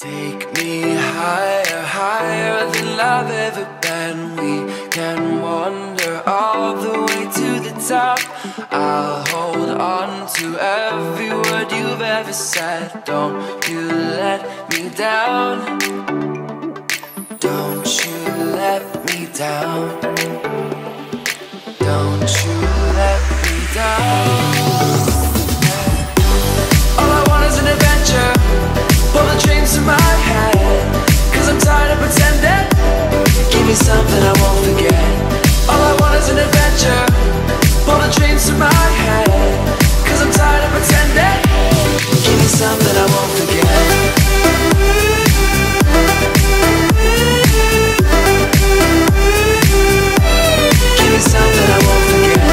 Take me higher, higher than I've ever been. We can wander all the way to the top. I'll hold on to every word you've ever said. Don't you let me down. Don't you let me down. Don't you let me down. All I want is an adventure. Pull the dreams to my head, 'cause I'm tired of pretending. Give me something I won't forget. All I want is an adventure. Pull the dreams to my head, 'cause I'm tired of pretending. Give me something I won't forget. Give me something I won't forget.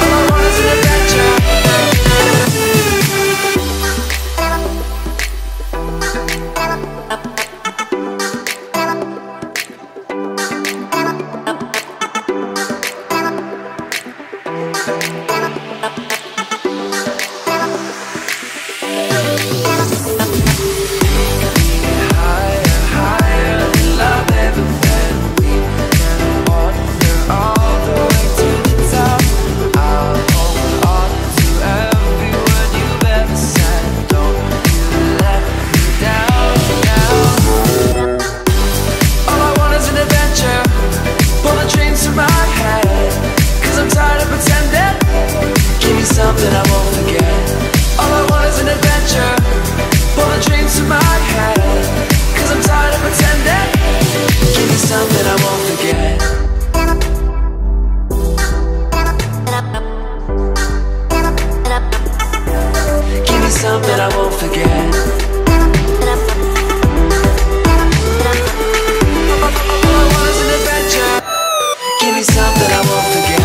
All I want is an adventure. Something I won't forget. All I want is an adventure. Pull the dreams to my head, 'cause I'm tired of pretending. Give me something I won't forget. Give me something I won't forget. All I want is an adventure. Give me something I won't forget.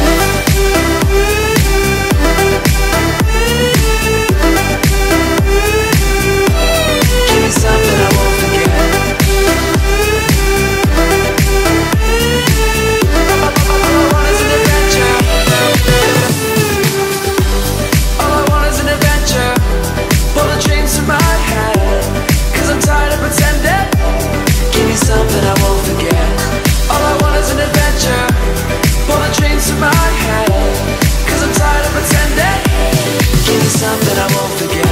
Something I won't forget.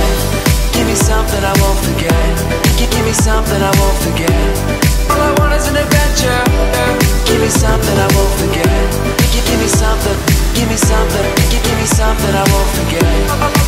Give me something I won't forget. Give me something I won't forget. All I want is an adventure. Give me something I won't forget. Give me something. Give me something. Give me something I won't forget.